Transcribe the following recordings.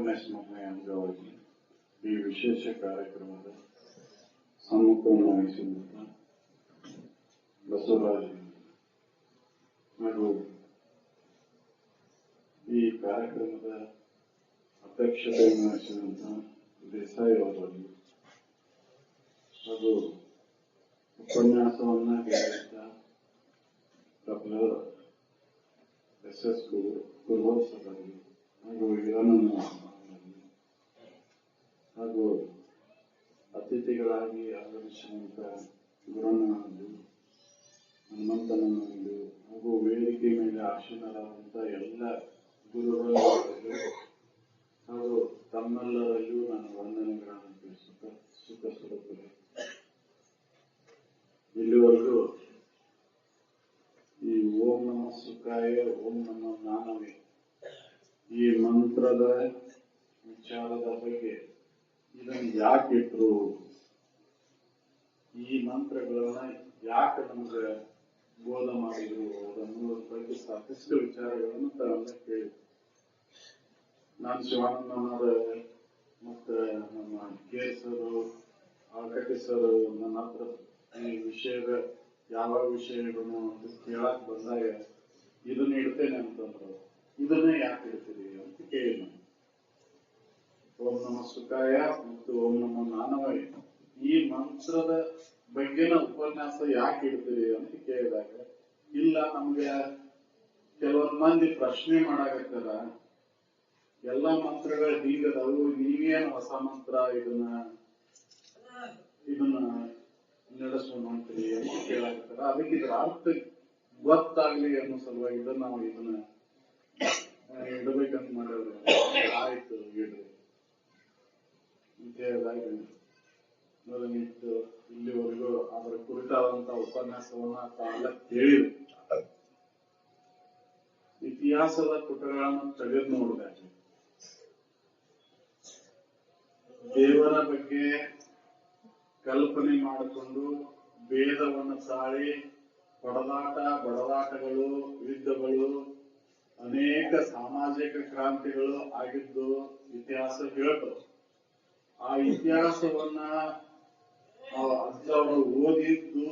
ಉಪನ್ಯಾಸಮಯ ಅಂಗವಾಗಿ ಈ ವಿಶೇಷ ಕಾರ್ಯಕ್ರಮದ ಸಮ್ಮುಖವನ್ನು ವಹಿಸಿದಂತ ಬಸವರಾಜ ಹಾಗೂ ಈ ಕಾರ್ಯಕ್ರಮದ ಅಧ್ಯಕ್ಷತೆಯನ್ನು ವಹಿಸಿದಂತ ದೇಸಾಯಿ ಅವರಲ್ಲಿ ಹಾಗೂ ಉಪನ್ಯಾಸವನ್ನ ಹೇಳಿದಂತ ಡಾಕ್ಟರ್ ಎಸ್ ಗುರುವತ್ಸ ಅವರಿಗೆ ಹಾಗೂ ಹಿರಣ್ಣ ಹಾಗೂ ಅತಿಥಿಗಳಾಗಿ ಆಗಮಿಸಿದಂತ ಗುರಣ್ಣನಂದು ಹನುಮಂತನಂದು ಹಾಗೂ ವೇದಿಕೆ ಮೇಲೆ ಆಸೀನರಾದಂತ ಎಲ್ಲ ಗುರುಗಳು ಹಾಗೂ ತಮ್ಮೆಲ್ಲರಲ್ಲೂ ನನ್ನ ವಂದನೆಗಳನ್ನು ತಿಳಿಸುತ್ತಾ ಸುಖ ಸ್ವರೂಪರು ಇಲ್ಲಿವರೆಗೂ ಈ ಓಂ ನಮ ಸುಖಾಯ ಓಂ ನಮ ಜ್ಞಾನವೇ ಈ ಮಂತ್ರದ ವಿಚಾರದ ಬಗ್ಗೆ ಇದನ್ನು ಯಾಕೆ ಇಟ್ರು, ಈ ಮಂತ್ರಗಳನ್ನ ಯಾಕೆ ನಮ್ಗೆ ಬೋಧ ಮಾಡಿದ್ರು ಅದನ್ನು ಬಗ್ಗೆ ಸಾಕಷ್ಟು ವಿಚಾರಗಳನ್ನು ತಾವೆಲ್ಲ ಕೇಳಿದ್ರು. ನಾನು ಶಿವಾನಂದನವರ ಮತ್ತೆ ನಮ್ಮ ಕೆ ಸರ್ ಆಕಟಿ ಸರ್ ನನ್ನ ಹತ್ರ ಈ ವಿಷಯದ ಯಾವ ವಿಷಯಗಳನ್ನು ಅಂತ ಕೇಳಕ್ ಬಂದಾಗ ಇದನ್ನ ಇಡ್ತೇನೆ ಅಂತಂದ್ರು. ಇದನ್ನೇ ಯಾಕೆ ಇಡ್ತೀರಿ ಅಂತ ಕೇಳಿ ಓಂ ನಮ ಸುಖಾಯ ಮತ್ತು ಓಂ ನಮ ಜ್ಞಾನವೇ ಈ ಮಂತ್ರದ ಬಗ್ಗೆನ ಉಪನ್ಯಾಸ ಯಾಕೆ ಇಡ್ತೀರಿ ಅಂತ ಕೇಳಿದಾಗ ಇಲ್ಲ ನಮ್ಗೆ ಕೆಲವೊಂದ್ ಮಂದಿ ಪ್ರಶ್ನೆ ಮಾಡಾಕತ್ತಾರ, ಎಲ್ಲಾ ಮಂತ್ರಗಳು ಹೀಗದವು, ನೀವೇನು ಹೊಸ ಮಂತ್ರ ಇದನ್ನ ನಡೆಸೋಣ ಅಂತೀರಿ ಅಂತ ಕೇಳಾಕತ್ತಾರ. ಅದಕ್ಕೆ ಇದ್ರ ಅರ್ಥ ಗೊತ್ತಾಗ್ಲಿ ಅನ್ನೋ ಸಲುವಾಗಿ ನಾವು ಇದನ್ನ ಇಡಬೇಕಂತ ಮಾಡಿದ್ರು. ಆಯ್ತು ಇಡ್ರಿ ಅಂತ ಹೇಳಿದಾಗ ನಿಂತು ಇಲ್ಲಿವರೆಗೂ ಅದರ ಕುರಿತಾದಂತ ಉಪನ್ಯಾಸವನ್ನ ತಾವೆಲ್ಲ ಕೇಳಿದ್ರು. ಇತಿಹಾಸದ ಪುಟಗಳನ್ನು ತೆಗೆದು ನೋಡಿದಾಗ ದೇವರ ಬಗ್ಗೆ ಕಲ್ಪನೆ ಮಾಡಿಕೊಂಡು ಭೇದವನ್ನು ತಾಳಿ ಹೊಡೆದಾಟ ಬಡದಾಟಗಳು ಯುದ್ಧಗಳು ಅನೇಕ ಸಾಮಾಜಿಕ ಕ್ರಾಂತಿಗಳು ಆಗಿದ್ದು ಇತಿಹಾಸ ಹೇಳ್ತವೆ. ಆ ಇತಿಹಾಸವನ್ನ ಅವರು ಓದಿದ್ದು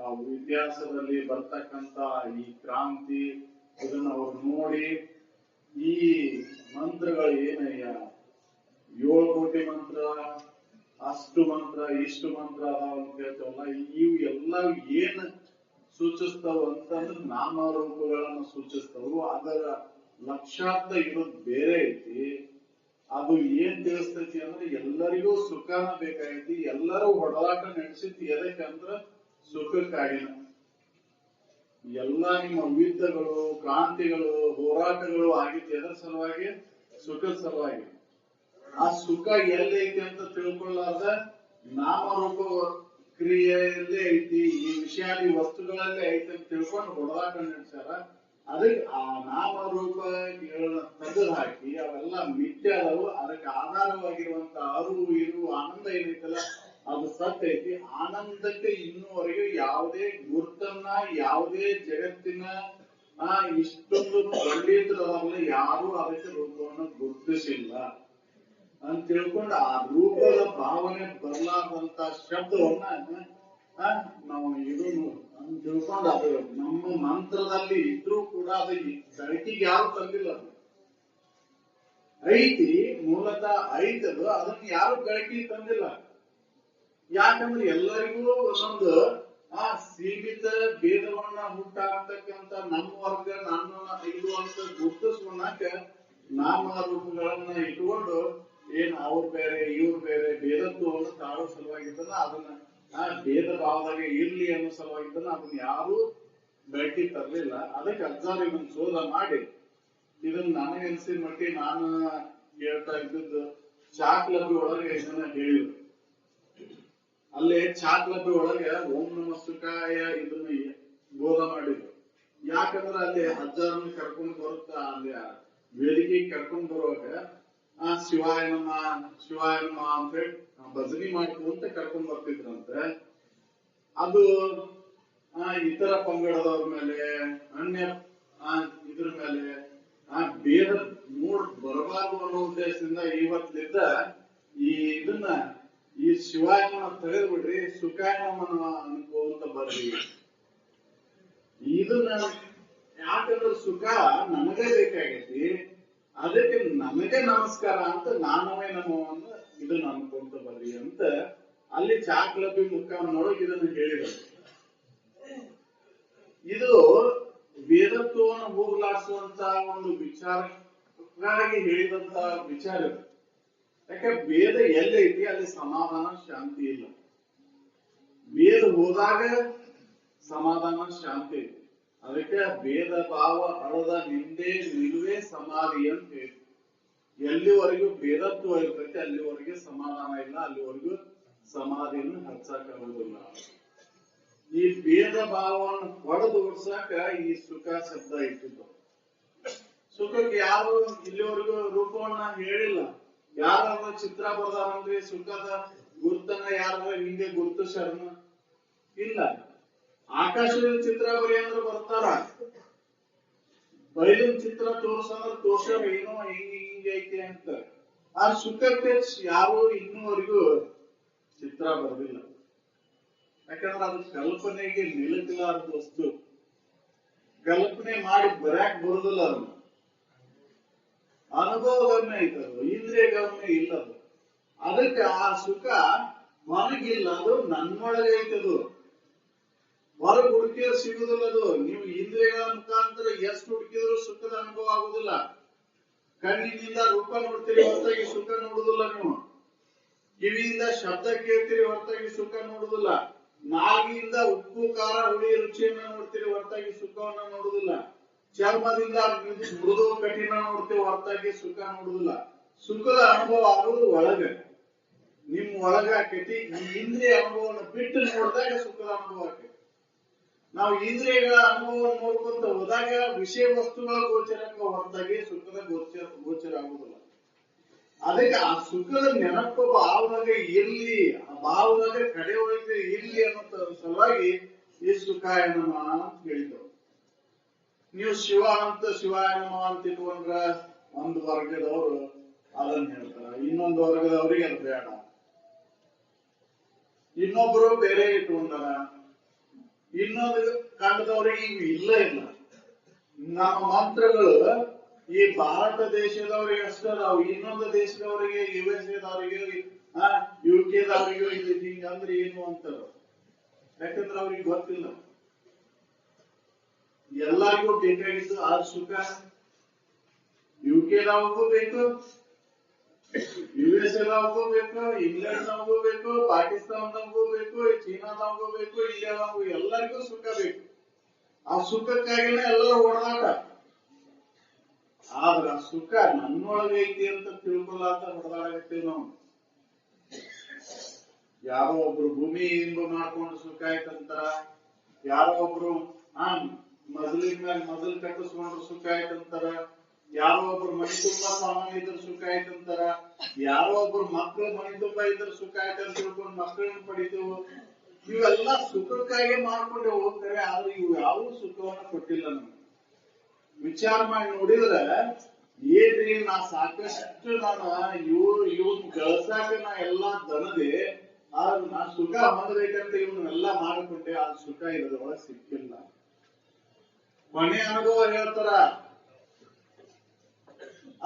ಆ ಇತಿಹಾಸದಲ್ಲಿ ಬರ್ತಕ್ಕಂತ ಈ ಕ್ರಾಂತಿ ಇದನ್ನ ಅವ್ರು ನೋಡಿ ಈ ಮಂತ್ರಗಳು ಏನಯ್ಯ 7 ಕೋಟಿ ಮಂತ್ರ ಅಷ್ಟು ಮಂತ್ರ ಇಷ್ಟು ಮಂತ್ರ ಅದಾವ ಅಂತ ಹೇಳ್ತವಲ್ಲ, ಇವು ಎಲ್ಲ ಏನ್ ಸೂಚಿಸ್ತಾವ ಅಂತಂದ್ರೆ ನಾಮರೂಪಗಳನ್ನು ಸೂಚಿಸ್ತಾವು. ಅದರ ಲಕ್ಷ್ಯಾರ್ಥ ಇರೋದು ಬೇರೆ ಐತಿ. ಅದು ಏನ್ ತಿಳಿಸ್ತೈತಿ ಅಂದ್ರೆ ಎಲ್ಲರಿಗೂ ಸುಖನ ಬೇಕಾಗೈತಿ. ಎಲ್ಲರೂ ಹೊಡೆದಾಟ ನಡೆಸಿತ್ತು ಎದಕ್ಕಂದ್ರ ಸುಖಕ್ಕಾಗಿನ. ಎಲ್ಲಾ ನಿಮ್ಮ ಯುದ್ಧಗಳು ಕ್ರಾಂತಿಗಳು ಹೋರಾಟಗಳು ಆಗಿತ್ತು ಎದರ ಸಲುವಾಗಿ? ಸುಖದ ಸಲುವಾಗಿ. ಆ ಸುಖ ಎಲ್ಲೈತಿ ಅಂತ ತಿಳ್ಕೊಳ್ಳಾರ್ದ ನಾಮರೂಪ ಕ್ರಿಯೆಯಲ್ಲೇ ಐತಿ, ಈ ವಿಷಯಾದಿ ವಸ್ತುಗಳಲ್ಲೇ ಐತಿ ಅಂತ ತಿಳ್ಕೊಂಡು ಹೊಡೆದಾಟ ನಡೆಸ್ಯಾರ. ಅದಕ್ಕೆ ಆ ನಾಮರೂಪಗಳನ್ನ ತೆಗೆದು ಹಾಕಿ ಅವೆಲ್ಲ ಮಿಥ್ಯಾದವು. ಅದಕ್ಕೆ ಆಧಾರವಾಗಿರುವಂತ ಅರಿವು ಇರುವ ಆನಂದ ಏನೈತಲ್ಲ ಅದು ಸತ್ಯ ಐತಿ. ಆನಂದಕ್ಕೆ ಇನ್ನೂವರೆಗೂ ಯಾವುದೇ ಗುರ್ತನ್ನ ಯಾವುದೇ ಜಗತ್ತಿನ ಇಷ್ಟೊಂದು ಪಂಡಿತರಲ್ಲ ಯಾರು ಅದಕ್ಕೆ ರೂಪವನ್ನು ಗುರುತಿಸಿಲ್ಲ ಅಂತ ತಿಳ್ಕೊಂಡು ಆ ರೂಪದ ಭಾವನೆ ಬದಲಾದಂತ ಶಬ್ದವನ್ನ ನಾವು ಇದನ್ನು ಅಂತ ತಿಳ್ಕೊಂಡು ಅದು ನಮ್ಮ ಮಂತ್ರದಲ್ಲಿ ಇದ್ರೂ ಕೂಡ ಅದು ಬೆಳಕಿಗೆ ಯಾರು ತಂದಿಲ್ಲ. ಅದು ಐತಿ, ಮೂಲತಃ ಐತದು, ಅದನ್ನ ಯಾರು ಬೆಳಕಿಗೆ ತಂದಿಲ್ಲ. ಯಾಕಂದ್ರೆ ಎಲ್ಲರಿಗೂ ಒಂದೊಂದು ಸೀಮಿತ ಭೇದವನ್ನ ಹುಟ್ಟಾಗ್ತಕ್ಕಂತ ನಮ್ಮ ವರ್ಗ ನಾನು ಇದು ಅಂತ ಗುರುತಿಸ್ಕೊಳಕ ನಾಮರೂಪಗಳನ್ನ ಇಟ್ಕೊಂಡು ಏನ್ ಅವ್ರು ಬೇರೆ ಇವ್ರು ಬೇರೆ ಭೇದತ್ವವನ್ನು ತಾಳೋ ಸಲುವಾಗಿದ್ದನ್ನ ಅದನ್ನ ಭೇದ ಭಾವದಾಗ ಇರ್ಲಿ ಅನ್ನೋ ಸಲುವಾಗಿದ್ದನ್ನ ಅದನ್ನ ಯಾರು ಬೆಳಕಿಗೆ ತರಲಿಲ್ಲ. ಅದಕ್ಕೆ ಅಜ್ಜಾರು ಇದನ್ನ ಶೋಧ ಮಾಡಿ ಇದನ್ನ ನನಗನ್ಸಿದ ಮಟ್ಟಿಗೆ ನಾನು ಹೇಳ್ತಾ ಇದ್ದದ್ದು ಚಾಕ್ಲಬ್ಬಿ ಒಳಗೆ ಇದನ್ನ ಹೇಳಿದ್ರು. ಅಲ್ಲೇ ಚಾಕ್ಲಬ್ಬಿ ಒಳಗೆ ಓಂ ನಮ ಸುಖಾಯ ಇದನ್ನ ಬೋಧ ಮಾಡಿದ್ರು. ಯಾಕಂದ್ರೆ ಅಲ್ಲಿ ಅಜ್ಜಾರನ್ನ ಕರ್ಕೊಂಡು ಬರುತ್ತಾ ಅಲ್ಲಿ ವೇದಿಕೆಗೆ ಕರ್ಕೊಂಡು ಬರುವಾಗ ಶಿವಾಯ ನಮ ಅಂತ ಹೇಳಿ ಭಜನಿ ಮಾಡ್ಕೊಂತ ಕರ್ಕೊಂಡ್ ಬರ್ತಿದ್ರಂತೆ. ಅದು ಇತರ ಪಂಗಡದವ್ರ ಮೇಲೆ ಅನ್ಯ ಇದ್ರ ಮೇಲೆ ಭೇದ ಮೂಡ್ ಬರಬಾರ್ದು ಅನ್ನೋ ಅನ್ನೋ ಉದ್ದೇಶದಿಂದ ಇವತ್ತಿನಿಂದ ಈ ಇದನ್ನ ಈ ಶಿವಾಯನ ತೆಗೆದು ಬಿಡ್ರಿ, ಸುಖಾಯನಮನ ಅನ್ಕೋಂತ ಬರ್ರಿ. ಇದನ್ನ ಯಾಕಂದ್ರೆ ಸುಖ ನಮಗೇ ಬೇಕಾಗೈತಿ, ಅದಕ್ಕೆ ನಮಗೆ ನಮಸ್ಕಾರ ಅಂತ ನಾನವೇ ನಮ್ಮವನ್ನ ಇದನ್ನ ಅನ್ಕೊಂತ ಬರ್ರಿ ಅಂತ ಅಲ್ಲಿ ಚಾಕ್ಲಬಿ ಮುಖಾನೊಳಗೆ ಇದನ್ನು ಹೇಳಿದರು. ಇದು ವೇದತ್ವವನ್ನು ಹೋಗ್ಲಾಡಿಸುವಂತ ಒಂದು ವಿಚಾರಕ್ಕಾಗಿ ಹೇಳಿದಂತ ವಿಚಾರ. ಯಾಕೆ ವೇದ ಎಲ್ಲೈತಿ ಅಲ್ಲಿ ಸಮಾಧಾನ ಶಾಂತಿ ಇಲ್ಲ. ವೇದ ಹೋದಾಗ ಸಮಾಧಾನ ಶಾಂತಿ ಐತಿ. ಅದಕ್ಕೆ ವೇದ ಭಾವ ಅಳದ ನಿಂದೆ ನಿಲುವೆ ಸಮಾಧಿ ಅಂತ ಹೇಳಿ. ಎಲ್ಲಿವರೆಗೂ ವೇದತ್ವ ಇರ್ತೈತಿ ಅಲ್ಲಿವರೆಗೆ ಸಮಾಧಾನ ಇಲ್ಲ, ಅಲ್ಲಿವರೆಗೂ ಸಮಾಧಿಯನ್ನು ಹಚ್ಚಾಕಾಗುದಿಲ್ಲ. ಈ ಭೇದ ಭಾವವನ್ನು ಹೊಡೆದು ಓಡ್ಸಾಕ ಈ ಸುಖ ಶಬ್ದ ಇಟ್ಟಿದ್ದು. ಸುಖಕ್ಕೆ ಯಾರು ಇಲ್ಲಿವರೆಗೂ ರೂಪವನ್ನ ಹೇಳಿಲ್ಲ. ಯಾರಾದ್ರೂ ಚಿತ್ರ ಬರ್ದಾರಂದ್ರೆ ಸುಖದ ಗುರ್ತನ ಯಾರ ಹಿಂಗೆ ಗುರುತಿಸ್ಯಾರನ? ಇಲ್ಲ. ಆಕಾಶದ ಚಿತ್ರ ಬರಿ ಅಂದ್ರೆ ಬರ್ತಾರ, ಬಯಲಿನ ಚಿತ್ರ ತೋರ್ಸಂದ್ರೆ ತೋರ್ಸ್ಯಾರ ಏನೋ ಹಿಂಗೆ ಐತಿ ಅಂತ. ಆ ಸುಖಕ್ಕೆ ಯಾರು ಇನ್ನೂವರೆಗೂ ಚಿತ್ರ ಬರಲಿಲ್ಲ. ಯಾಕಂದ್ರೆ ಅದು ಕಲ್ಪನೆಗೆ ನಿಲುಕಲಾರದ ವಸ್ತು. ಕಲ್ಪನೆ ಮಾಡಿ ಬರಕ್ ಬರುದಿಲ್ಲ. ಅದು ಅನುಭವಗಮ್ಯ ಐತದು, ಇಂದ್ರಿಯ ಗಮ್ಯ ಇಲ್ಲದು. ಅದಕ್ಕೆ ಆ ಸುಖ ನನಗಿಲ್ಲ, ಅದು ನನ್ನೊಳಗೆ ಐತದು. ಹೊರಗೆ ಹುಡುಕಿದ್ರೆ ಸಿಗುದಿಲ್ಲದು. ನೀವು ಇಂದ್ರಿಯಗಳ ಮುಖಾಂತರ ಎಷ್ಟು ಹುಡುಕಿದ್ರು ಸುಖದ ಅನುಭವ ಆಗುದಿಲ್ಲ. ಕಣ್ಣಿನಿಂದ ರೂಪ ನೋಡ್ತೀರಿ ಹೊರತಾಗಿ ಸುಖ ನೋಡುದಿಲ್ಲ. ನೀವು ಕಿವಿಯಿಂದ ಶಬ್ದ ಕೇಳ್ತೀರಿ ಹೊರತಾಗಿ ಸುಖ ನೋಡುದಿಲ್ಲ. ನಾಲಿಗೆಯಿಂದ ಉಪ್ಪು ಖಾರ ಹುಳಿ ರುಚಿಯನ್ನ ನೋಡ್ತೀರಿ ಹೊರತಾಗಿ ಸುಖವನ್ನ ನೋಡುದಿಲ್ಲ. ಚರ್ಮದಿಂದ ಮೃದು ಕಠಿಣ ನೋಡ್ತೀವಿ ಹೊರತಾಗಿ ಸುಖ ನೋಡುದಿಲ್ಲ. ಸುಖದ ಅನುಭವ ಆಗುವುದು ಒಳಗೆ, ನಿಮ್ ಒಳಗ ಆಕೈತಿ. ಈ ಇಂದ್ರಿಯ ಅನುಭವವನ್ನು ಬಿಟ್ಟು ನೋಡಿದಾಗ ಸುಖದ ಅನುಭವ ಆಕೈತಿ. ನಾವು ಇಂದ್ರಿಯಗಳ ಅನುಭವ ನೋಡ್ಕೊಂತ ಹೋದಾಗ ವಿಷಯ ವಸ್ತುಗಳ ಗೋಚರಕ್ಕೆ ಹೊರತಾಗಿ ಸುಖದ ಗೋಚರ ಆಗುದಿಲ್ಲ. ಅದಕ್ಕೆ ಆ ಸುಖದ ನೆನಪು ಭಾವದಾಗ ಇರ್ಲಿ, ಆ ಭಾವದಾಗ ಕಡೆ ಒಳಗೆ ಇರ್ಲಿ ಅನ್ನೋ ಸಲುವಾಗಿ ಈ ಸುಖಾಯನಮ ಅಂತ ಹೇಳಿದ್ರು. ನೀವು ಶಿವ ಅಂತ ಶಿವಾಯನಮ ಅಂತ ಇಟ್ಕೊಂಡ್ರ ಒಂದು ವರ್ಗದವರು ಅದನ್ನ ಹೇಳ್ತಾರ, ಇನ್ನೊಂದು ವರ್ಗದವ್ರಿಗೆ ಅದು ಬೇಡ. ಇನ್ನೊಬ್ರು ಬೇರೆ ಇಟ್ಕೊಂಡಾರ, ಇನ್ನೊಂದು ಕಂಡದವ್ರಿಗೆ ಇವು ಇಲ್ಲ ಇಲ್ಲ. ನಮ್ಮ ಮಂತ್ರಗಳು ಈ ಭಾರತ ದೇಶದವರಿಗೆ ಅಷ್ಟೇ ಅದಾವು. ಇನ್ನೊಂದು ದೇಶದವರಿಗೆ USA ದವರಿಗೆ UK ದವರಿಗೆ ಹಿಂಗಂದ್ರೆ ಏನು ಅಂತಾರ. ಯಾಕಂದ್ರೆ ಅವ್ರಿಗೆ ಗೊತ್ತಿಲ್ಲ. ಎಲ್ಲರಿಗೂ ಬೇಕಾಗಿದ್ದು ಆ ಸುಖ. UK ದವರಿಗೂ ಬೇಕು, USA ದವರಿಗೂ ಬೇಕು, ಇಂಗ್ಲೆಂಡ್ ನಮಗೂ ಬೇಕು, ಪಾಕಿಸ್ತಾನದವರಿಗೂ ಬೇಕು, ಚೀನಾದವರಿಗೂ ಬೇಕು, ಇಂಡಿಯಾದವರಿಗೂ ಎಲ್ಲರಿಗೂ ಸುಖ ಬೇಕು. ಆ ಸುಖಕ್ಕಾಗಿನೇ ಎಲ್ಲರೂ ಓಡಾಟ. ಆದ್ರ ಸುಖ ನನ್ನೊಳಗೆ ಐತಿ ಅಂತ ತಿಳ್ಕೊಲಾತ ಹೊಡೆದಾಡಕತ್ತೀವಿ ನಾವು. ಯಾರೋ ಒಬ್ರು ಭೂಮಿ ಇಂಬ ಮಾಡ್ಕೊಂಡು ಸುಖ ಆಯ್ತಂತಾರ, ಯಾರೋ ಒಬ್ರು ಮಜಲಿನ ಮೇಲೆ ಮಜಲ್ ಕಟ್ಟಿಸ್ಕೊಂಡ್ರು ಸುಖ ಆಯ್ತಂತಾರ, ಯಾರೋ ಒಬ್ರು ಮನಿ ತುಂಬಾ ಸಾಮಾನ್ಯ ಇದ್ರ ಸುಖ ಆಯ್ತಂತಾರ, ಯಾರೋ ಒಬ್ರು ಮಕ್ಳು ಮನಿ ತುಂಬಾ ಇದ್ರ ಸುಖ ಆಯ್ತಂತ ತಿಳ್ಕೊಂಡು ಮಕ್ಕಳನ್ನ ಪಡಿತೇವು. ಇವೆಲ್ಲ ಸುಖಕ್ಕಾಗಿ ಮಾಡ್ಕೊಂಡೆ ಹೋಗ್ತಾರೆ. ಆದ್ರೆ ಇವು ಯಾವ ಸುಖವನ್ನ ಕೊಟ್ಟಿಲ್ಲ ನಮ್ಗೆ. ವಿಚಾರ ಮಾಡಿ ನೋಡಿದ್ರೆ ಏನ್ರಿ, ನಾ ಸಾಕಷ್ಟು ಇವನ್ ಗಳಸಾಕ ನಾ ಎಲ್ಲಾ ದನದೆ, ಆದ್ರೆ ನಾ ಸುಖ ಹೊಂದಬೇಕಂತ ಇವನ್ನೆಲ್ಲಾ ಮಾಡಿಕೊಂಡೆ, ಆ ಸುಖ ಇರೋದ್ರೊಳಗೆ ಸಿಕ್ಕಿಲ್ಲ. ಕೊನೆ ಅನುಭವ ಹೇಳ್ತಾರ.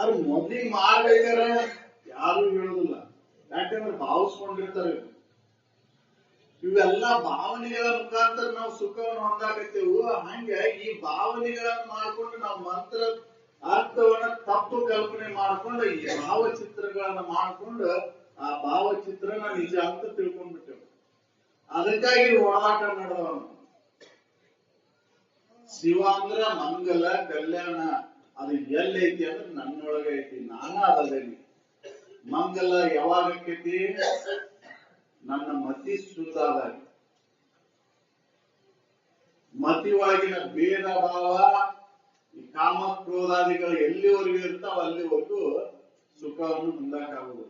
ಅದು ಮೊದ್ಲಿಗೆ ಮಾಡ್ಬೇಕಾರೆ ಯಾರು ಹೇಳುದಿಲ್ಲ, ಯಾಕಂದ್ರೆ ಭಾವಿಸ್ಕೊಂಡಿರ್ತಾರೆ. ಇವೆಲ್ಲ ಭಾವನೆಗಳ ಮುಖಾಂತರ ನಾವು ಸುಖವನ್ನು ಹೊಂದಾಕತ್ತೇವು. ಹಂಗೆ ಈ ಭಾವನೆಗಳನ್ನ ಮಾಡ್ಕೊಂಡು ನಾವು ಮಂತ್ರ ಅರ್ಥವನ್ನ ತಪ್ಪು ಕಲ್ಪನೆ ಮಾಡ್ಕೊಂಡು ಈ ಭಾವಚಿತ್ರಗಳನ್ನ ಮಾಡ್ಕೊಂಡು ಆ ಭಾವಚಿತ್ರನ ನಿಜ ಅಂತ ತಿಳ್ಕೊಂಡ್ಬಿಟ್ಟೆವು. ಅದಕ್ಕಾಗಿ ಹೋರಾಟ ನಡೆದವ. ಶಿವ ಅಂದ್ರ ಮಂಗಲ ಕಲ್ಯಾಣ. ಅದು ಎಲ್ಲೈತಿ ಅಂದ್ರೆ ನನ್ನೊಳಗೆ ಐತಿ, ನಾನ ಅದರಲ್ಲಿ. ಮಂಗಲ ಯಾವಾಗ ಆಕೈತಿ? ನನ್ನ ಮತಿ ಶುದ್ಧಾದಾಗ. ಮತಿ ಒಳಗಿನ ಭೇದ ಭಾವ, ಈ ಕಾಮ ಕ್ರೋಧಾದಿಗಳು ಎಲ್ಲಿವರೆಗೂ ಇರ್ತಾವ ಅಲ್ಲಿವರೆಗೂ ಸುಖವನ್ನು ಹೊಂದಕ್ಕಾಗುವುದು.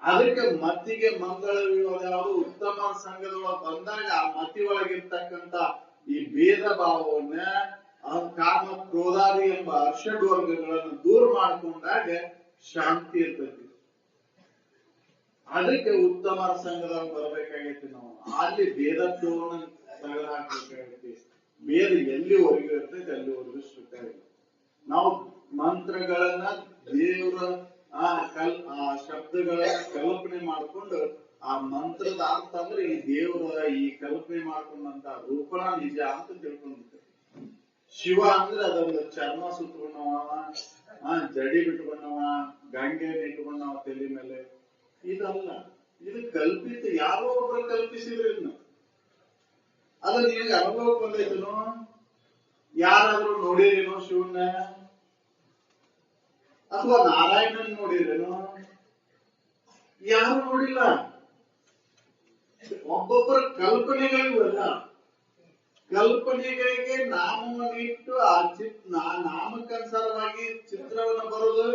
ಅದಕ್ಕೆ ಮತಿಗೆ ಮಂಗಳ ಯಾವುದು ಉತ್ತಮ ಸಂಘದೊಳಗೆ ಬಂದಾಗ ಆ ಮತಿ ಒಳಗಿರ್ತಕ್ಕಂಥ ಈ ಭೇದ ಭಾವವನ್ನ ಕಾಮ ಕ್ರೋಧಾದಿ ಎಂಬ ಅರ್ಷಡ್ ವರ್ಗಗಳನ್ನು ದೂರ ಮಾಡಿಕೊಂಡಾಗ ಶಾಂತಿ ಇರ್ತೈತಿ. ಅದಕ್ಕೆ ಉತ್ತಮ ಸಂಘದಾಗ ಬರ್ಬೇಕಾಗೈತಿ. ನಾವು ಅಲ್ಲಿ ಭೇದತ್ವವನ್ನು ತೆಗೆದು ಹಾಕ್ಬೇಕಾಗೈತಿ. ಭೇದ ಎಲ್ಲಿವರೆಗೂ ಇರ್ತೈತಿ ಅಲ್ಲಿವರೆಗೂ ಸುಖ ಇದೆ. ನಾವು ಮಂತ್ರಗಳನ್ನ ದೇವರ ಆ ಶಬ್ದಗಳನ್ನ ಕಲ್ಪನೆ ಮಾಡಿಕೊಂಡು ಆ ಮಂತ್ರದ ಅರ್ಥ ಅಂದ್ರೆ ಈ ದೇವರ ಈ ಕಲ್ಪನೆ ಮಾಡ್ಕೊಂಡಂತ ರೂಪನ ನಿಜ ಅಂತ ತಿಳ್ಕೊಂಡಿರ್ತೇವೆ. ಶಿವ ಅಂದ್ರೆ ಅದೊಂದು ಚರ್ಮ ಸುತ್ತಕೊಂಡವ, ಜಡಿ ಬಿಟ್ಕೊಂಡವ, ಗಂಗೆ ಇಟ್ಕೊಂಡವ ತಲೆ ಮೇಲೆ. ಇದಲ್ಲ, ಇದು ಕಲ್ಪಿತ. ಯಾರೋ ಒಬ್ರು ಕಲ್ಪಿಸಿದ್ರು ಇನ್ನು. ಅದು ನಿನಗೆ ಅನುಭವ ಬಂದೈತೇನೋ? ಯಾರಾದ್ರೂ ನೋಡಿರೇನೋ ಶಿವನ್ನ? ಅಥವಾ ನಾರಾಯಣನ್ ನೋಡಿರೇನೋ? ಯಾರು ನೋಡಿಲ್ಲ. ಒಬ್ಬೊಬ್ಬರ ಕಲ್ಪನೆಗಳಿವಲ್ಲ. ಕಲ್ಪನೆಗಳಿಗೆ ನಾಮವನ್ನಿಟ್ಟು ಆ ನಾಮಕ್ಕನುಸಾರವಾಗಿ ಚಿತ್ರವನ್ನು ಬರೋದು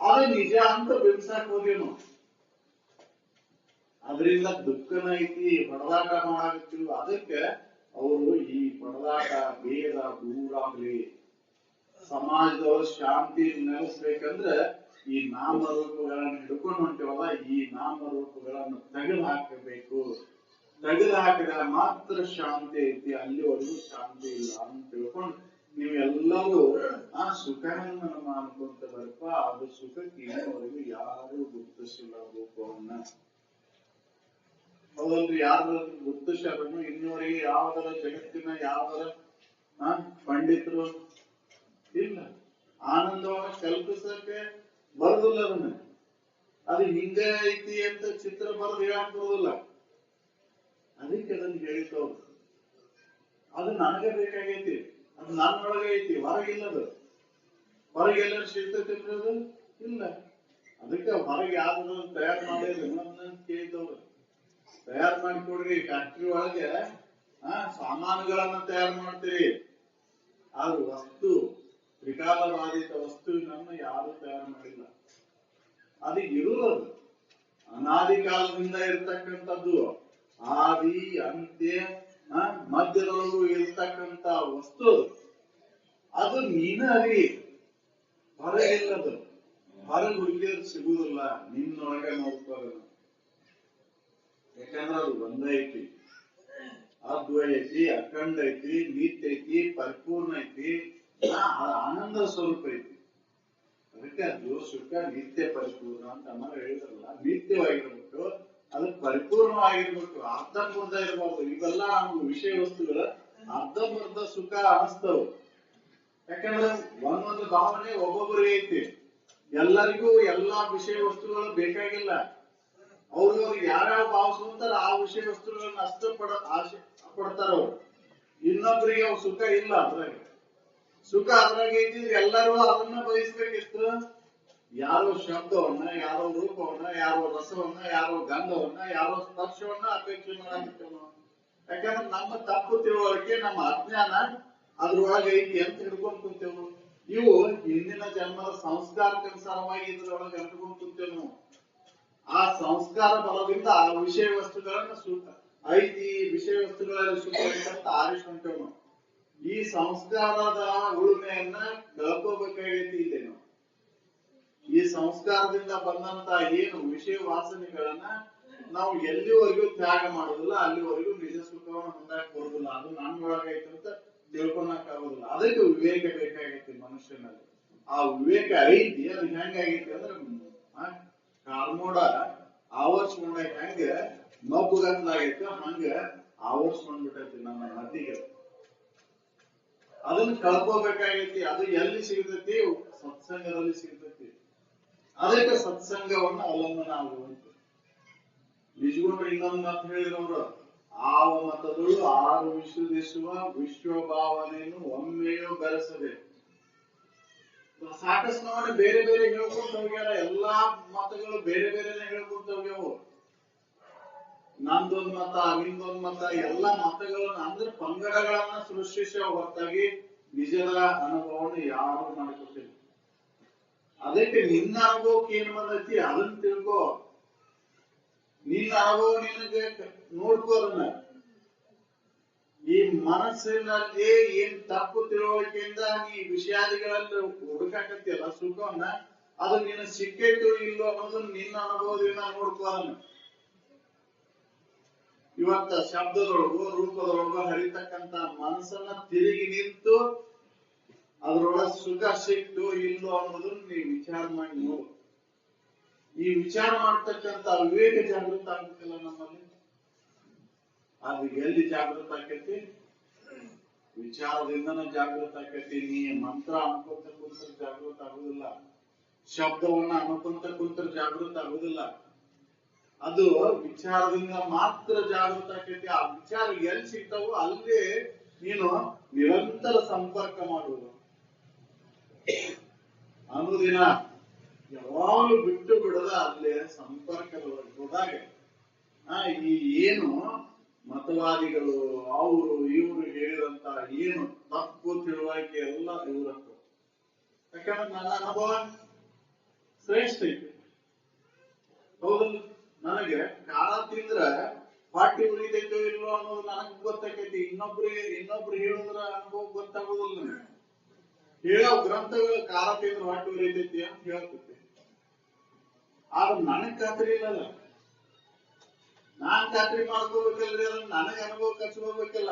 ಅದು ನಿಜ ಅಂತ ಬಿಂಬಿಸಾಕ್ ಹೋದೇನು. ಅದರಿಂದ ದುಃಖನ ಐತಿ, ಹೊಡೆದಾಟ ಮಾಡಾಕತ್ತೀವಿ. ಅದಕ್ಕೆ ಅವರು ಈ ಹೊಡೆದಾಟ ಭೇದ ದೂರ ಆಗ್ಲಿ, ಸಮಾಜದವರು ಶಾಂತಿ ನೆಲೆಸ್ಬೇಕಂದ್ರೆ ಈ ನಾಮರೂಪಗಳನ್ನು ಹಿಡ್ಕೊಂಡು ಹೊಂಟಿವಲ್ಲ, ಈ ನಾಮರೂಪಗಳನ್ನು ತೆಗೆದು ಹಾಕಬೇಕು. ತೆಗೆದು ಹಾಕಿದಾಗ ಮಾತ್ರ ಶಾಂತಿ ಐತಿ. ಅಲ್ಲಿವರೆಗೂ ಶಾಂತಿ ಇಲ್ಲ ಅಂತ ತಿಳ್ಕೊಂಡು ನೀವೆಲ್ಲರೂ ಆ ಸುಖವನ್ನು ಅನ್ಕೊಂತ ಬರ್ಪ. ಅದು ಸುಖಕ್ಕೆ ಇನ್ನವರೆಗೂ ಯಾರು ಗುರುತಿಸಿಲ್ಲ ರೂಪವನ್ನ. ಅವರಲ್ಲಿ ಯಾರು ಗುರುತಿಸರನ್ನು ಇನ್ನುವರೆಗೆ ಯಾವ್ದರ ಜಗತ್ತಿನ ಯಾವ್ದರ ಪಂಡಿತರು ಇಲ್ಲ. ಆನಂದವನ್ನ ಕಲ್ಪಿಸಕ್ಕೆ ಬರುದಿಲ್ಲ. ಅದನ್ನ ಅದು ಹಿಂಗ ಐತಿ ಅಂತ ಚಿತ್ರ ಬರೆದು ಹೇಳಕ್ ಬರುದಿಲ್ಲ. ಅದಕ್ಕೆ ಅದನ್ನ ಹೇಳಿದವ್ರು. ಅದು ನನಗೆ ಬೇಕಾಗೈತಿ, ಅದು ನನ್ನೊಳಗೆ ಐತಿ, ಹೊರಗಿಲ್ಲದು. ಹೊರಗೆಲ್ಲರೂ ಸಿಗ್ತೈತಿ ಅದು ಇಲ್ಲ. ಅದಕ್ಕೆ ಹೊರಗೆ ಯಾವ್ದು ತಯಾರು ಮಾಡಿದ್ರು ಅಂತ ಕೇಳಿದವ್ರು. ತಯಾರು ಮಾಡಿಕೊಡ್ರಿ. ಫ್ಯಾಕ್ಟ್ರಿ ಒಳಗೆ ಸಾಮಾನುಗಳನ್ನ ತಯಾರು ಮಾಡ್ತೀರಿ, ಆದ್ರೆ ವಸ್ತು ತ್ರಿಕಾಲ ಬಾಧಿತ ವಸ್ತುವಿನನ್ನ ಯಾರು ತಯಾರು ಮಾಡಿಲ್ಲ. ಅದು ಇರುವುದು ಅನಾದಿ ಕಾಲದಿಂದ ಇರ್ತಕ್ಕಂಥದ್ದು. ಆದಿ ಅಂತ್ಯ ಮಧ್ಯದೊಳಗೂ ಇರ್ತಕ್ಕಂಥ ವಸ್ತು ಅದು ನೀನ ಅರಿ. ಹೊರಗಿಲ್ಲದು. ಹೊರಗೆ ಹುಡುಗಿಯರು ಸಿಗುವುದಿಲ್ಲ. ನಿನ್ನೊಳಗೆ ನೋಡ್ಕೋದು. ಯಾಕಂದ್ರೆ ಅದು ಒಂದೇ ಐತಿ, ಅದ್ವೈ ಐತಿ, ಅಖಂಡ ಐತಿ, ನಿತ್ಯ ಐತಿ, ಪರಿಪೂರ್ಣ ಐತಿ, ಆನಂದ ಸ್ವರೂಪ ಐತಿ. ಅದಕ್ಕೆ ಅದು ಸುಖ ನಿತ್ಯ ಪರಿಪೂರ್ಣ ಅಂತ ಅಮ್ಮ ಹೇಳಿದ್ರಲ್ಲ. ನಿತ್ಯವಾಗಿರ್ಬೇಕು, ಅದು ಪರಿಪೂರ್ಣವಾಗಿರ್ಬೇಕು, ಅರ್ಧಂಬರ್ಧ ಇರಬಾರ್ದು. ಇವೆಲ್ಲ ನಮ್ಗೆ ವಿಷಯ ವಸ್ತುಗಳ ಅರ್ಧಂಬರ್ಧ ಸುಖ ಅನಿಸ್ತವು. ಯಾಕಂದ್ರೆ ಒಂದೊಂದು ಭಾವನೆ ಒಬ್ಬೊಬ್ಬರಿಗೆ ಐತಿ. ಎಲ್ಲರಿಗೂ ಎಲ್ಲಾ ವಿಷಯ ವಸ್ತುಗಳು ಬೇಕಾಗಿಲ್ಲ. ಅವ್ರಿಗೆ ಯಾವ್ಯಾವ ಭಾವಿಸ್ಕೊಂತಾರ ಆ ವಿಷಯ ವಸ್ತುಗಳನ್ನ ಅಷ್ಟ ಆಸೆ ಪಡ್ತಾರ ಅವ್ರು. ಇನ್ನೊಬ್ಬರಿಗೆ ಅವ್ರ ಸುಖ ಇಲ್ಲ. ಅದ್ರಾಗ ಸುಖ ಅದ್ರಾಗ ಐತಿದ್ರೆ ಎಲ್ಲರೂ ಅದನ್ನ ಬಯಸ್ಬೇಕಿತ್ತು. ಯಾರೋ ಶಬ್ದವನ್ನ, ಯಾರೋ ರೂಪವನ್ನ, ಯಾರೋ ರಸವನ್ನ, ಯಾರೋ ಗಂಧವನ್ನ, ಯಾರೋ ಸ್ಪರ್ಶವನ್ನ ಅಪೇಕ್ಷೆ ಮಾಡಾಕ್ತೇವೆ. ಯಾಕಂದ್ರೆ ನಮ್ಮ ತಪ್ಪು ತಿಳುವಳಿಕೆ, ನಮ್ಮ ಅಜ್ಞಾನ ಅದ್ರೊಳಗೆ ಐತಿ ಅಂತ ಹಿಡ್ಕೊಂಡ್ ಕುಂತೇವು. ಇವು ಹಿಂದಿನ ಜನ್ಮದ ಸಂಸ್ಕಾರಕ್ಕನುಸಾರವಾಗಿ ಇದ್ರೊಳಗೆ ಅಂಟ್ಕೊಂಡ್ ಕುಂತೇವೆ ನಾವು. ಆ ಸಂಸ್ಕಾರ ಬಲದಿಂದ ಆ ವಿಷಯ ವಸ್ತುಗಳನ್ನ ಸುಖ ಐತಿ, ವಿಷಯ ವಸ್ತುಗಳಲ್ಲಿ ಸುಖ ಅಂತ ಆರಿಸ್ಕೊಂತೇವೆ ನಾವು. ಈ ಸಂಸ್ಕಾರದ ಉಳುಮೆಯನ್ನ ಕಳ್ಕೋಬೇಕಾಗೈತಿ ಇದೆ ನಾವು. ಈ ಸಂಸ್ಕಾರದಿಂದ ಬಂದಂತ ಏನು ವಿಷಯ ವಾಸನೆಗಳನ್ನ ನಾವು ಎಲ್ಲಿವರೆಗೂ ತ್ಯಾಗ ಮಾಡೋದಿಲ್ಲ, ಅಲ್ಲಿವರೆಗೂ ನಿಜ ಸುಖವನ್ನು ಹೊಂದಾಕ್ ಬರುದಿಲ್ಲ. ಅದು ನನ್ನೊಳಗೈತೆ ಅಂತ ತಿಳ್ಕೊಳಕ್ ಆಗೋದಿಲ್ಲ. ಅದಕ್ಕೆ ವಿವೇಕ ಬೇಕಾಗೈತಿ ಮನುಷ್ಯನಲ್ಲಿ. ಆ ವಿವೇಕ ಐತಿ. ಅದು ಹೆಂಗಾಗೈತಿ ಅಂದ್ರೆ ಕಾರ್ಮೋಡ ಆವರ್ಸ್ಕೊಂಡ ಹೆಂಗ ಮಬ್ಬುಗತ್ಲಾಗೈತೆ ಹಂಗ ಆವರ್ಸ್ಕೊಂಡ್ಬಿಟ್ಟೈತಿ ನಮ್ಮ ಮತಿಗೆ. ಅದನ್ನ ಕಳ್ಕೋಬೇಕಾಗೈತಿ. ಅದು ಎಲ್ಲಿ ಸಿಗ್ತೈತಿ? ಸತ್ಸಂಗದಲ್ಲಿ ಸಿಗ್ತೈತಿ. ಅದಕ್ಕೆ ಸತ್ಸಂಗವನ್ನ ಅವಲಂಬನ ಆಗುವಂತೆ. ನಿಜಗೊಂಡ್ರೆ ಇನ್ನೊಂದು ಮಾತು ಹೇಳಿದವರು, ಆವ ಮತಗಳು ಆರು ವಿಶ್ವದಿಸುವ ವಿಶ್ವಭಾವನೆಯನ್ನು ಒಮ್ಮೆಯೂ ಬೆರೆಸಬೇಕು. ಸಾಕಷ್ಟು ನೋಡಿ ಬೇರೆ ಬೇರೆ ಹೇಳ್ಕೊಂತ ಹೋಗ್ಯಾರ. ಎಲ್ಲಾ ಮತಗಳು ಬೇರೆ ಬೇರೆನೆ ಹೇಳ್ಕೊಂತ ಹೋಗ್ಯಾವು. ನಂದೊಂದ್ ಮತ, ನಿಂದೊಂದ್ ಮತ, ಎಲ್ಲಾ ಮತಗಳನ್ನ ಅಂದ್ರೆ ಪಂಗಡಗಳನ್ನ ಸೃಷ್ಟಿಸುವ ಹೊರತಾಗಿ ನಿಜದ ಅನುಭವವನ್ನು ಯಾರು ಮಾಡ್ಕೊತಿಲ್ಲ. ಅದಕ್ಕೆ ನಿನ್ನ ಅನುಭವಕ್ಕೆ ಏನ್ ಬಂದೈತಿ ಅದನ್ನ ತಿಳ್ಕೊ. ನಿನ್ನ ಅನುಭವ ನಿನಗೆ ನೋಡ್ಕೋ. ಅದನ್ನ ಈ ಮನಸ್ಸಿನಲ್ಲಿ ಏನ್ ತಪ್ಪು ತಿಳುವಳಿಕೆಯಿಂದ ನೀ ವಿಷಯಾದಿಗಳಲ್ಲಿ ಹುಡುಕಾಕತ್ತಿಯಲ್ಲ ಸುಖವನ್ನ, ಅದು ನೀನು ಸಿಕ್ಕೈತು ಇಲ್ಲೋ ಅನ್ನೋದು ನಿನ್ನ ಅನುಭವದಿಂದ ನೋಡ್ಕೋದನ್ನ. ಇವತ್ತ ಶಬ್ದದೊಳಗು ರೂಪದೊಳಗು ಹರಿತಕ್ಕಂತ ಮನಸ್ಸನ್ನ ತಿರುಗಿ ನಿಂತು ಅದ್ರೊಳಗ ಸುಖ ಸಿಕ್ತು ಇಲ್ಲೋ ಅನ್ನೋದು ನೀವು ವಿಚಾರ ಮಾಡಿ ನೋಡು. ಈ ವಿಚಾರ ಮಾಡ್ತಕ್ಕಂತ ವಿವೇಕ ಜಾಗೃತ ಆಗ್ಬೇಕಲ್ಲ ನಮ್ಮಲ್ಲಿ. ಅದು ಎಲ್ಲಿ ಜಾಗೃತ ಆಕೈತಿ? ವಿಚಾರದಿಂದನೇ ಜಾಗೃತ ಆಕೈತಿ. ನೀ ಮಂತ್ರ ಅನ್ಕೊಂತ ಕುಂತ್ರ ಜಾಗೃತ ಆಗುದಿಲ್ಲ, ಶಬ್ದವನ್ನ ಅನ್ಕೊಂತ ಕುಂತ್ರ ಜಾಗೃತ ಆಗುದಿಲ್ಲ. ಅದು ವಿಚಾರದಿಂದ ಮಾತ್ರ ಜಾಗೃತ ಆಕೈತಿ. ಆ ವಿಚಾರ ಎಲ್ಲಿ ಸಿಗ್ತಾವೋ ಅಲ್ಲೇ ನೀನು ನಿರಂತರ ಸಂಪರ್ಕ ಮಾಡುವುದು. ಅನುದಿನ ಯಾವಾಗಲೂ ಬಿಟ್ಟು ಬಿಡದ ಅಲ್ಲೇ ಸಂಪರ್ಕದೊಳಗೆ ಹೋದಾಗ ಈ ಏನು ಮತವಾದಿಗಳು ಅವರು ಇವರು ಹೇಳಿದಂತ ಏನು ತಪ್ಪು ತಿಳುವಳಿಕೆ ಎಲ್ಲ ದೂರ ಆಗ್ತದೆ. ಯಾಕಂದ್ರೆ ನನ್ನ ಅನುಭವ ಶ್ರೇಷ್ಠ ಐತಿ. ಹೌದಲ್ಲ, ನನಗೆ ಖಾರ ತಿಂದ್ರ ಹೊಟ್ಟೆ ಉರಿತೈತೋ ಇಲ್ವೋ ಅನ್ನೋದು ನನಗ್ ಗೊತ್ತಾಕೈತಿ. ಇನ್ನೊಬ್ರು ಹೇಳಿದ್ರ ಅನುಭವ ಗೊತ್ತಾಗೋದಿಲ್ಲ. ನನಗೆ ಹೇಳೋ ಗ್ರಂಥಗಳು ಖಾರ ತಿಂದ್ರ ಹೊಟ್ಟೆ ಉರಿತೈತಿ ಅಂತ ಹೇಳ್ತೈತಿ. ಆದ್ರೆ ನನಗ್ ಖಾತ್ರಿ ಇಲ್ಲಲ್ಲ. ನಾನ್ ಖಾತ್ರಿ ಮಾಡ್ಕೋಬೇಕಲ್ರಿ, ಅದನ್ನ ನನಗೆ ಅನುಭವ ಕಚ್ಕೋಬೇಕಲ್ಲ.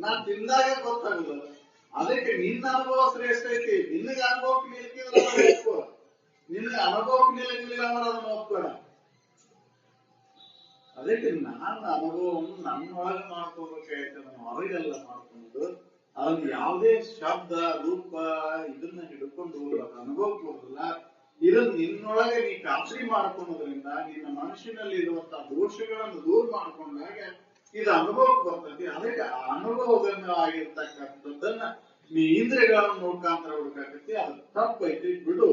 ನಾನ್ ತಿಂದಾಗ ಗೊತ್ತಾಗುದಲ್ಲ. ಅದಕ್ಕೆ ನಿನ್ನ ಅನುಭವ ಶ್ರೇಷ್ಠ ಐತಿ. ನಿನಗೆ ಅನುಭವಕ್ಕೆ ನಿಲ್ಕಿದ್ರೆ ಒಪ್ಕೋ, ನಿನಗೆ ಅನುಭವಕ್ಕೆ ನಿಲ್ಲಕ್ಕಿಲ್ಲ ಅಂದ್ರೆ ಅದನ್ನ ಒಪ್ಕೋಣ. ಅದಕ್ಕೆ ನನ್ನ ಅನುಭವವನ್ನು ನನ್ನೊಳಗೆ ಮಾಡ್ಕೋಬೇಕಾಯ್ತು. ಅದನ್ನ ಹೊರಗೆಲ್ಲ ಮಾಡ್ಕೊಂಡು ಅದನ್ನ ಯಾವುದೇ ಶಬ್ದ ರೂಪ ಇದನ್ನ ಹಿಡ್ಕೊಂಡು ಹೋಗೋದು ಅನುಭವಕ್ಕೆ ಹೋಗಲ್ಲ. ಇದನ್ನ ನಿನ್ನೊಳಗೆ ನೀ ಖಾತ್ರಿ ಮಾಡ್ಕೊಳ್ಳೋದ್ರಿಂದ ನಿನ್ನ ಮನುಷ್ಯನಲ್ಲಿ ಇರುವಂತಹ ದೋಷಗಳನ್ನು ದೂರ ಮಾಡ್ಕೊಂಡಾಗ ಇದು ಅನುಭವಕ್ಕೆ ಬರ್ತದೆ. ಅದಕ್ಕೆ ಆ ಅನುಭವದಿಂದ ಆಗಿರ್ತಕ್ಕಂಥದ್ದನ್ನ ನೀ ಇಂದ್ರಿಯಗಳನ್ನು ಮುಖಾಂತರ ಹುಡುಕಾಕತಿ. ಅದು ತಪ್ಪೈತಿ, ಬಿಡು.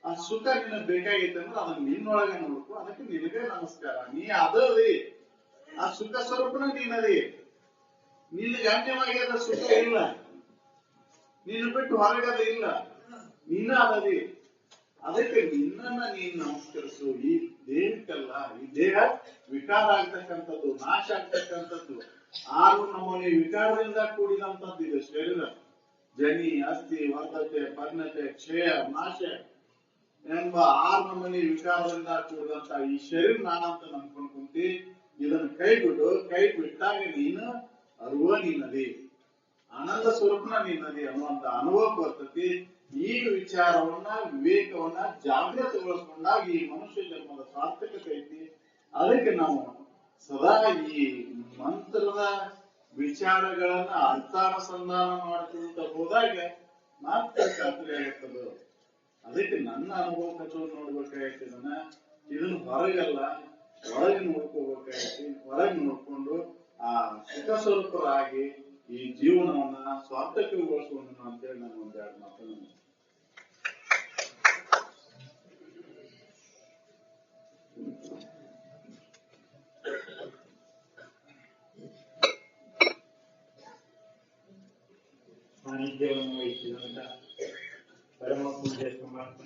ಆ ಸುಖ ನಿನಗೆ ಬೇಕಾಗೈತೆ ಅಂದ್ರೆ ಅದನ್ನ ನಿನ್ನೊಳಗೆ ನೋಡ್ಕೊ. ಅದಕ್ಕೆ ನಿನಗೆ ನಮಸ್ಕಾರ. ನೀ ಅದರಿ, ಆ ಸುಖ ಸ್ವರೂಪನ ನೀನದಿ. ನಿನಗೆ ಅನ್ಯವಾಗ್ಯದ ಸುಖ ಇಲ್ಲ, ನಿನ್ನ ಬಿಟ್ಟು ಹೊರಗದ ಇಲ್ಲ, ನೀನ ಅದದಿ. ಅದಕ್ಕೆ ನಿನ್ನನ್ನ ನೀನ್ ನಮಸ್ಕರಿಸು. ಈ ದೇಹಕ್ಕಲ್ಲ, ಈ ದೇಹ ವಿಕಾರ ಆಗ್ತಕ್ಕಂಥದ್ದು, ನಾಶ ಆಗ್ತಕ್ಕಂಥದ್ದು. 6 ನಮೂನೆ ವಿಕಾರದಿಂದ ಕೂಡಿದಂಥದ್ದು ಇದು ಶರೀರ. ಜನಿ, ಅಸ್ಥಿ, ವರ್ಧತೆ, ಪರ್ಣತೆ, ಕ್ಷಯ, ನಾಶ ಎಂಬ 6 ನಮೂನೆ ವಿಕಾರದಿಂದ ಕೂಡಿದಂತ ಈ ಶರೀರ ನಾನಂತ ನಂಬ್ಕೊಂಡು ಕುಂತಿ. ಇದನ್ನ ಕೈ ಬಿಟ್ಟಾಗ ನೀನು ಅರುವ ನೀನದಿ, ಆನಂದ ಸ್ವರೂಪನ ನೀನದಿ ಅನ್ನುವಂತ ಅನುಭವ ಬರ್ತತಿ. ಈ ವಿಚಾರವನ್ನ ವಿವೇಕವನ್ನ ಜಾಗೃತಗೊಳಿಸ್ಕೊಂಡಾಗ ಈ ಮನುಷ್ಯ ಜನ್ಮದ ಸಾರ್ಥಕತೆ ಐತಿ. ಅದಕ್ಕೆ ನಾವು ಸದಾ ಈ ಮಂತ್ರದ ವಿಚಾರಗಳನ್ನ ಅರ್ಥಾನುಸಂಧಾನ ಮಾಡ್ಕೊಂತ ಹೋದಾಗ ಮಾತ್ರ ಖಾತ್ರಿ ಆಗುತ್ತದೆ. ಅದಕ್ಕೆ ನನ್ನ ಅನುಭವ ಕಥೆ ನೋಡ್ಬೇಕಾಗೈತಿ. ಇದನ್ನ ಹೊರಗಲ್ಲ, ಒಳಗೆ ನೋಡ್ಕೋಬೇಕಾಗೈತಿ. ಹೊರಗೆ ನೋಡ್ಕೊಂಡು ಆ ಸುಖ ಸ್ವರೂಪರಾಗಿ ಈ ಜೀವನವನ್ನ ಸ್ವಾರ್ಥಕಗೊಳಿಸುವ ಅಂತೇಳಿ ನಾನು ಒಂದೆರಡು ಮಾತನ್ನು ಸಾನ್ನಿಧ್ಯವನ್ನು ವಹಿಸಿದಂತ ಪರಮ ಪೂಜ್ಯ ಸಮರ್ಥ